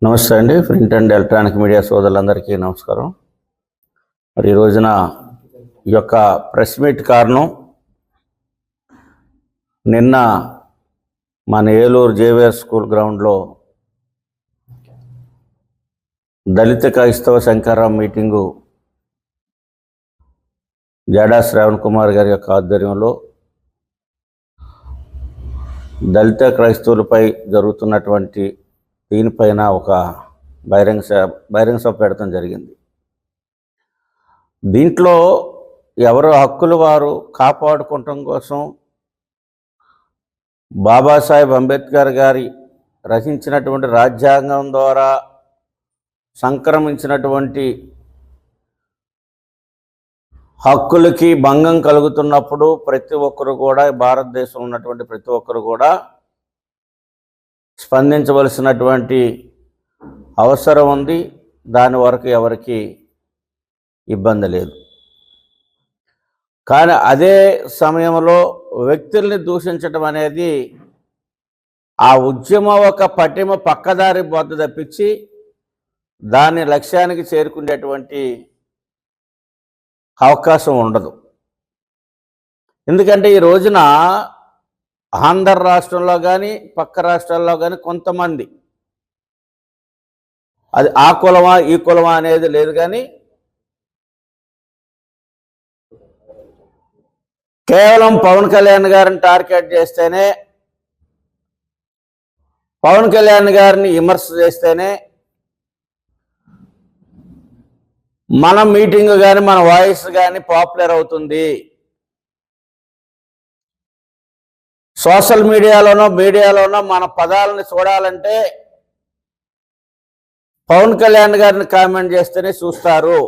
నమస్తే అండి. Print and electronic media సోదరులందరికీ నమస్కారం. మరి ఈ రోజున ఈ యొక్క ప్రెస్ మీట్ కారణం, నిన్న మన ఏలూరు జేవిఆర్ స్కూల్ గ్రౌండ్లో దళిత క్రైస్తవ శంకర్రాం మీటింగు జాడా శ్రావణ్ కుమార్ గారి యొక్క ఆధ్వర్యంలో దళిత క్రైస్తవులపై జరుగుతున్నటువంటి దీనిపైన ఒక బహిరంగ సభ పెడతాం జరిగింది. దీంట్లో ఎవరు హక్కులు వారు కాపాడుకోవటం కోసం బాబాసాహెబ్ అంబేద్కర్ గారి రచించినటువంటి రాజ్యాంగం ద్వారా సంక్రమించినటువంటి హక్కులకి భంగం కలుగుతున్నప్పుడు ప్రతి ఒక్కరు కూడా, భారతదేశంలో ఉన్నటువంటి ప్రతి ఒక్కరు కూడా స్పందించవలసినటువంటి అవసరం ఉంది. దాని వరకు ఎవరికి ఇబ్బంది లేదు. కానీ అదే సమయంలో వ్యక్తుల్ని దూషించడం అనేది ఆ ఉద్యమం ఒక పటిమ పక్కదారి బొద్ద తప్పించి దాని లక్ష్యానికి చేరుకునేటువంటి అవకాశం ఉండదు. ఎందుకంటే ఈ రోజున ఆంధ్ర రాష్ట్రంలో కానీ పక్క రాష్ట్రాల్లో కానీ కొంతమంది, అది ఆ కులమా ఈ కులమా అనేది లేదు, కానీ కేవలం పవన్ కళ్యాణ్ గారిని టార్గెట్ చేస్తేనే, పవన్ కళ్యాణ్ గారిని విమర్శ చేస్తేనే మన మీటింగ్ కానీ మన వాయిస్ కానీ పాపులర్ అవుతుంది. సోషల్ మీడియాలోనో మన పదాలను చూడాలంటే పవన్ కళ్యాణ్ గారిని కామెంట్ చేస్తేనే చూస్తారు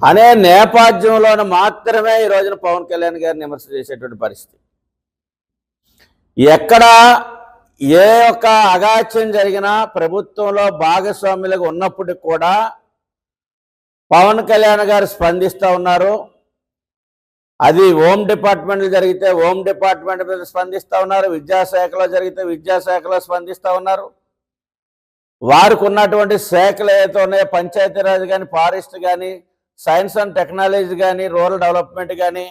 అనే నేపథ్యంలోనే మాత్రమే ఈ రోజున పవన్ కళ్యాణ్ గారిని విమర్శ చేసేటువంటి పరిస్థితి. ఎక్కడ ఏ ఒక్క అగాత్యం జరిగినా ప్రభుత్వంలో భాగస్వాములుగా ఉన్నప్పటికీ కూడా పవన్ కళ్యాణ్ గారు స్పందిస్తూ ఉన్నారు. అది హోమ్ డిపార్ట్మెంట్లో జరిగితే హోమ్ డిపార్ట్మెంట్ మీద స్పందిస్తూ ఉన్నారు, విద్యాశాఖలో జరిగితే విద్యాశాఖలో స్పందిస్తూ ఉన్నారు. వారికి ఉన్నటువంటి శాఖలు ఏదైతే ఉన్నాయో, పంచాయతీరాజ్ కానీ, ఫారెస్ట్ కానీ, సైన్స్ అండ్ టెక్నాలజీ కానీ, రూరల్ డెవలప్మెంట్ కానీ,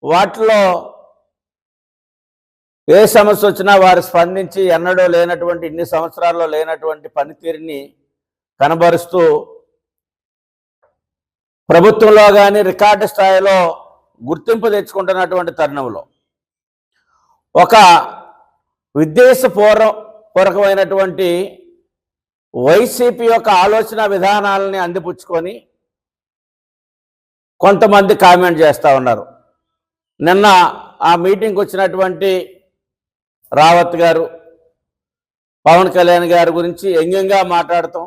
వాటిలో ఏ సమస్య వచ్చినా వారు స్పందించి ఎన్నడూ లేనటువంటి, ఇన్ని సంవత్సరాల్లో లేనటువంటి పనితీరుని కనబరుస్తూ ప్రభుత్వంలో కానీ రికార్డు స్థాయిలో గుర్తింపు తెచ్చుకుంటున్నటువంటి తరుణంలో ఒక విద్వేషపూర్వకమైనటువంటి వైసీపీ యొక్క ఆలోచన విధానాలని అందిపుచ్చుకొని కొంతమంది కామెంట్ చేస్తూ ఉన్నారు. నిన్న ఆ మీటింగ్కి వచ్చినటువంటి రావత్ గారు పవన్ కళ్యాణ్ గారి గురించి వ్యంగ్యంగా మాట్లాడతాం,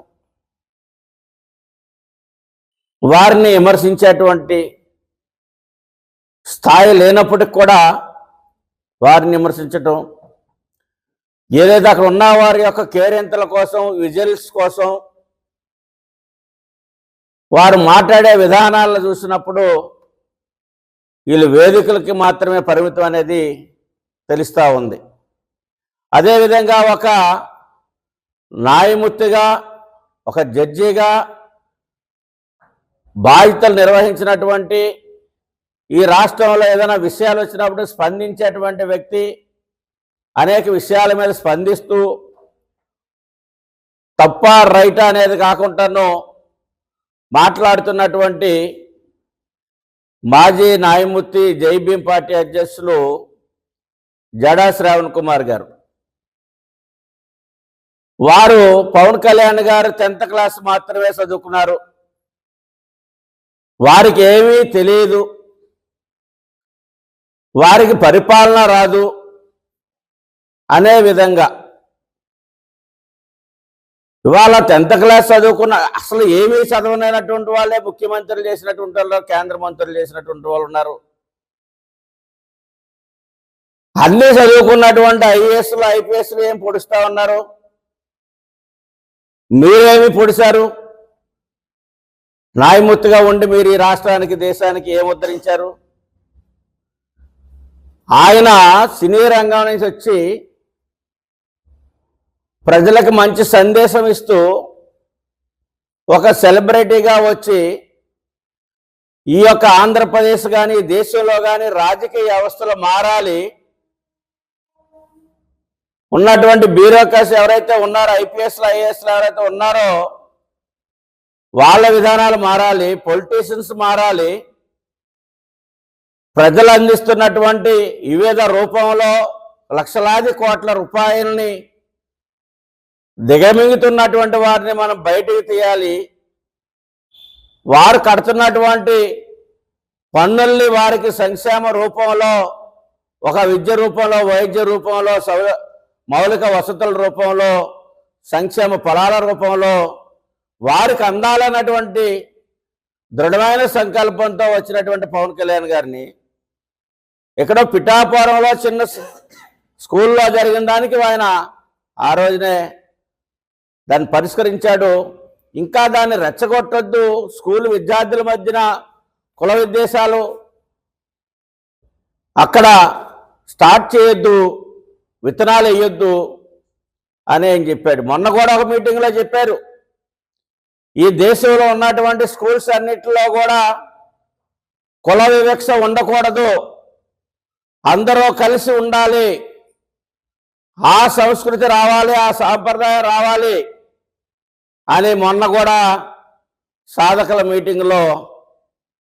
వారిని విమర్శించేటువంటి స్థాయి లేనప్పటికి కూడా వారిని విమర్శించటం, ఏదైతే అక్కడ ఉన్న వారి యొక్క కేరింతల కోసం, విజిల్స్ కోసం వారు మాట్లాడే విధానాలను చూసినప్పుడు వీళ్ళు వేదికలకి మాత్రమే పరిమితం అనేది తెలుస్తూ ఉంది. అదేవిధంగా ఒక న్యాయమూర్తిగా, ఒక జడ్జిగా బాధ్యతలు నిర్వహించినటువంటి, ఈ రాష్ట్రంలో ఏదైనా విషయాలు వచ్చినప్పుడు స్పందించేటువంటి వ్యక్తి, అనేక విషయాల మీద స్పందిస్తూ తప్ప రైటా అనేది కాకుండాను మాట్లాడుతున్నటువంటి మాజీ న్యాయమూర్తి జై భీమ్ పార్టీ అధ్యక్షులు జాడా శ్రావణ్ కుమార్ గారు, వారు పవన్ కళ్యాణ్ గారు 10th క్లాస్ మాత్రమే చదువుకున్నారు, వారికి ఏమీ తెలియదు, వారికి పరిపాలన రాదు అనే విధంగా ఇవాళ 10th క్లాస్ చదువుకున్న, అసలు ఏమీ చదవనైనటువంటి వాళ్ళే ముఖ్యమంత్రులు చేసినటువంటి వాళ్ళు, కేంద్ర మంత్రులు చేసినటువంటి వాళ్ళు ఉన్నారు. అన్నీ చదువుకున్నటువంటి ఐఏఎస్లు ఐపీఎస్లు ఏం పొడుస్తూ ఉన్నారు, మీరేమి పొడిచారు? న్యాయమూర్తిగా ఉండి మీరు ఈ రాష్ట్రానికి, దేశానికి ఏం ఉద్ధరించారు? ఆయన సినీ రంగం నుంచి వచ్చి ప్రజలకు మంచి సందేశం ఇస్తూ ఒక సెలబ్రిటీగా వచ్చి ఈ యొక్క ఆంధ్రప్రదేశ్ కానీ దేశంలో కానీ రాజకీయ వ్యవస్థలు మారాలి, ఉన్నటువంటి బ్యూరోక్రసీ ఎవరైతే ఉన్నారో ఐపీఎస్లు ఐఏఎస్లు ఎవరైతే ఉన్నారో వాళ్ళ విధానాలు మారాలి, పొలిటీషియన్స్ మారాలి, ప్రజలు అందిస్తున్నటువంటి వివిధ రూపంలో లక్షలాది కోట్ల రూపాయలని దిగమింగుతున్నటువంటి వారిని మనం బయటికి తీయాలి, వారు కడుతున్నటువంటి పన్నుల్ని వారికి సంక్షేమ రూపంలో, ఒక విద్య రూపంలో, వైద్య రూపంలో, మౌలిక వసతుల రూపంలో, సంక్షేమ ఫలాల రూపంలో వారికి అందాలన్నటువంటి దృఢమైన సంకల్పంతో వచ్చినటువంటి పవన్ కళ్యాణ్ గారిని ఎక్కడో పిఠాపురంలో చిన్న స్కూల్లో జరిగిన దానికి ఆయన ఆ రోజునే దాన్ని పరిష్కరించాడు. ఇంకా దాన్ని రెచ్చగొట్టొద్దు, స్కూల్ విద్యార్థుల మధ్యన కుల విద్వేషాలు అక్కడ స్టార్ట్ చేయొద్దు, విత్తనాలు వేయొద్దు అని ఆయన చెప్పాడు. మొన్న కూడా ఒక మీటింగ్లో చెప్పారు, ఈ దేశంలో ఉన్నటువంటి స్కూల్స్ అన్నిటిలో కూడా కుల వివక్ష ఉండకూడదు, అందరూ కలిసి ఉండాలి, ఆ సంస్కృతి రావాలి, ఆ సాంప్రదాయం రావాలి అని మొన్న కూడా సాధకుల మీటింగ్లో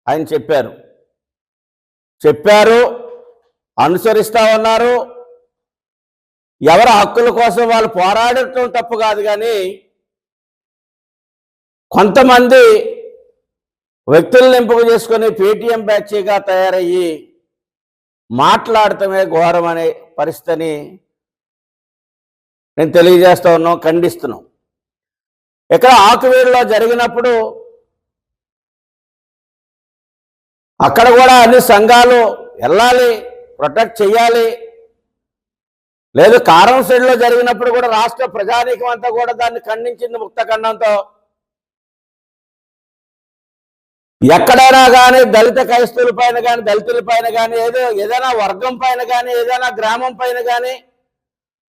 ఆయన చెప్పారు, అనుసరిస్తూ ఉన్నారు. ఎవరి హక్కుల కోసం వాళ్ళు పోరాడటం తప్పు కాదు, కానీ కొంతమంది వ్యక్తులను ఎంపిక చేసుకొని పేటీఎం బ్యాచ్గా తయారయ్యి మాట్లాడటమే ఘోరం అనే పరిస్థితిని నేను తెలియజేస్తూ ఉన్నాం, ఖండిస్తున్నాం. ఇక్కడ ఆకువీడులో జరిగినప్పుడు అక్కడ కూడా అన్ని సంఘాలు వెళ్ళాలి, ప్రొటెక్ట్ చేయాలి. లేదు కారం సైడ్లో జరిగినప్పుడు కూడా రాష్ట్ర ప్రజానీకం అంతా కూడా దాన్ని ఖండించింది ముక్త ఖండంతో. ఎక్కడైనా కానీ దళిత క్రైస్తవుల పైన కానీ, దళితుల పైన కానీ, ఏదైనా వర్గం పైన కానీ, ఏదైనా గ్రామం పైన కానీ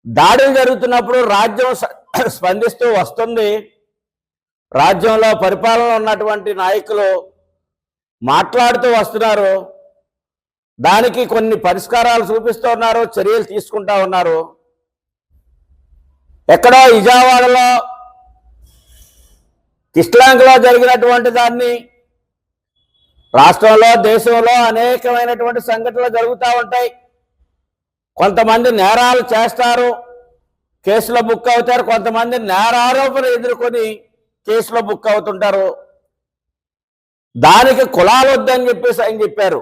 దాడులు జరుగుతున్నప్పుడు రాజ్యం స్పందిస్తూ వస్తుంది. రాజ్యంలో పరిపాలన ఉన్నటువంటి నాయకులు మాట్లాడుతూ వస్తున్నారు, దానికి కొన్ని పరిష్కారాలు చూపిస్తూ ఉన్నారు, చర్యలు తీసుకుంటా ఉన్నారు. ఎక్కడో విజయవాడలో కిష్లాంకలో జరిగినటువంటి దాన్ని రాష్ట్రంలో, దేశంలో అనేకమైనటువంటి సంఘటనలు జరుగుతూ ఉంటాయి. కొంతమంది నేరాలు చేస్తారు, కేసులో బుక్ అవుతారు, కొంతమంది నేరారోపణ ఎదుర్కొని కేసులో బుక్ అవుతుంటారు. దానికి కులాలు వద్దని చెప్పేసి ఆయన చెప్పారు.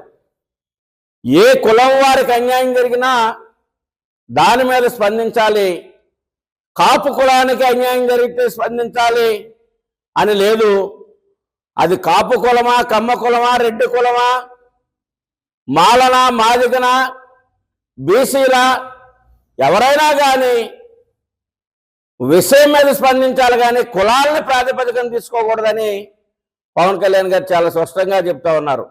ఏ కులం వారికి అన్యాయం జరిగినా దాని మీద స్పందించాలి, కాపు కులానికి అన్యాయం జరిగితే స్పందించాలి అని లేదు. అది కాపు కులమా, కమ్మ కులమా, రెడ్డి కులమా, మాలనా, మాదిగనా, బీసీలా, ఎవరైనా కానీ విషయం మీద స్పందించాలి, కానీ కులాలని ప్రాతిపదికన తీసుకోకూడదని పవన్ కళ్యాణ్ గారు చాలా స్పష్టంగా చెప్తా ఉన్నారు.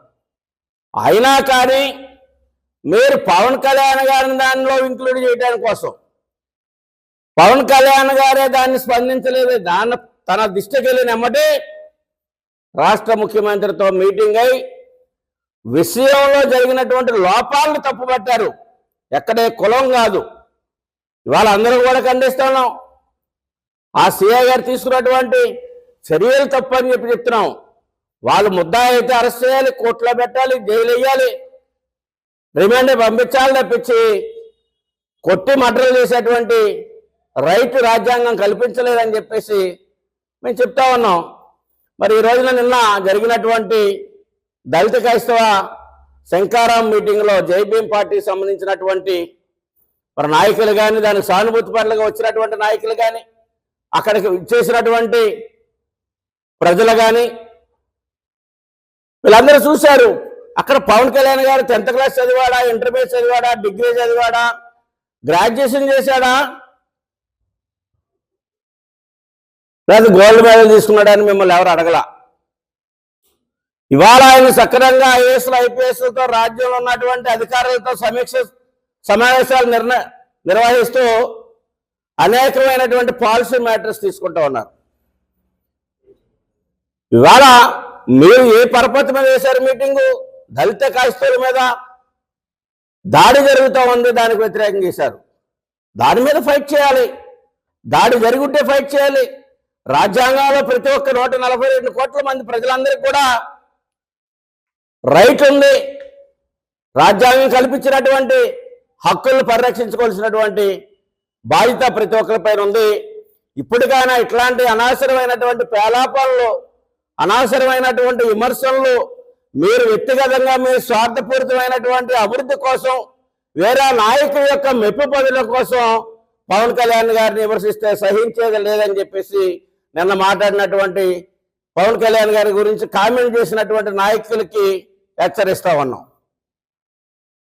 అయినా కానీ మీరు పవన్ కళ్యాణ్ గారిని దానిలో ఇంక్లూడ్ చేయడానికి కోసం, పవన్ కళ్యాణ్ గారే దాన్ని స్పందించలేదు. దాన్ని తన దృష్టికి వెళ్ళినమ్మటే రాష్ట్ర ముఖ్యమంత్రితో మీటింగ్ అయి విషయంలో జరిగినటువంటి లోపాలను తప్పుపట్టారు. ఎక్కడే కులం కాదు, ఇవాళ అందరూ కూడా ఖండిస్తున్నాం. ఆ సీఐ గారు తీసుకున్నటువంటి చర్యలు తప్పని చెప్తున్నాం. వాళ్ళు ముద్దాయి అయితే అరెస్ట్ చేయాలి, కోర్టులో పెట్టాలి, జైలు వేయాలి, రిమాండ్ పంపించాలి తప్పించి కొట్టి మర్డర్లు చేసేటువంటి రైట్ రాజ్యాంగం కల్పించలేదని చెప్పేసి మేము చెప్తా ఉన్నాం. మరి ఈ రోజున నిన్న జరిగినటువంటి దళిత క్రైస్తవ శంకారాం మీటింగ్లో జైభీం పార్టీకి సంబంధించినటువంటి మరి నాయకులు కానీ, దానికి సానుభూతి పరులుగా వచ్చినటువంటి నాయకులు కానీ, అక్కడికి చేసినటువంటి ప్రజలు కానీ వీళ్ళందరూ చూశారు. అక్కడ పవన్ కళ్యాణ్ గారు 10th క్లాస్ చదివాడా, ఇంటర్మీడియట్ చదివాడా, డిగ్రీ చదివాడా, గ్రాడ్యుయేషన్ చేశాడా, లేదా గోల్డ్ మెడల్ తీసుకున్నాడని మిమ్మల్ని ఎవరు అడగల. ఇవాళ ఆయన సక్రమంగా ఐఏఎస్లు ఐపీఎస్లతో రాజ్యంలో ఉన్నటువంటి అధికారులతో సమావేశాలు నిర్వహిస్తూ అనేకమైనటువంటి పాలసీ మ్యాటర్స్ తీసుకుంటూ ఉన్నారు. ఇవాళ మీరు ఏ పరపతి మీద వేశారు మీటింగు? దళిత క్రైస్తవుల మీద దాడి జరుగుతూ ఉంది, దానికి వ్యతిరేకంగా చేశారు. దాని మీద ఫైట్ చేయాలి. దాడి జరుగుంటే ఫైట్ చేయాలి. రాజ్యాంగంలో ప్రతి ఒక్క 142 కోట్ల మంది ప్రజలందరికీ కూడా రైట్ ఉంది. రాజ్యాంగం కల్పించినటువంటి హక్కులను పరిరక్షించుకోవాల్సినటువంటి బాధ్యత ప్రతి ఒక్కరిపైన ఉంది. ఇప్పటికైనా ఇట్లాంటి అనవసరమైనటువంటి పేలాపాలను, అనవసరమైనటువంటి విమర్శలు, మీరు వ్యక్తిగతంగా మీరు స్వార్థపూరితమైనటువంటి అభివృద్ధి కోసం, వేరే నాయకుల యొక్క మెప్పు పదుల కోసం పవన్ కళ్యాణ్ గారిని విమర్శిస్తే సహించేది లేదని చెప్పేసి నిన్న మాట్లాడినటువంటి పవన్ కళ్యాణ్ గారి గురించి కామెంట్ చేసినటువంటి నాయకులకి హెచ్చరిస్తా ఉన్నాం.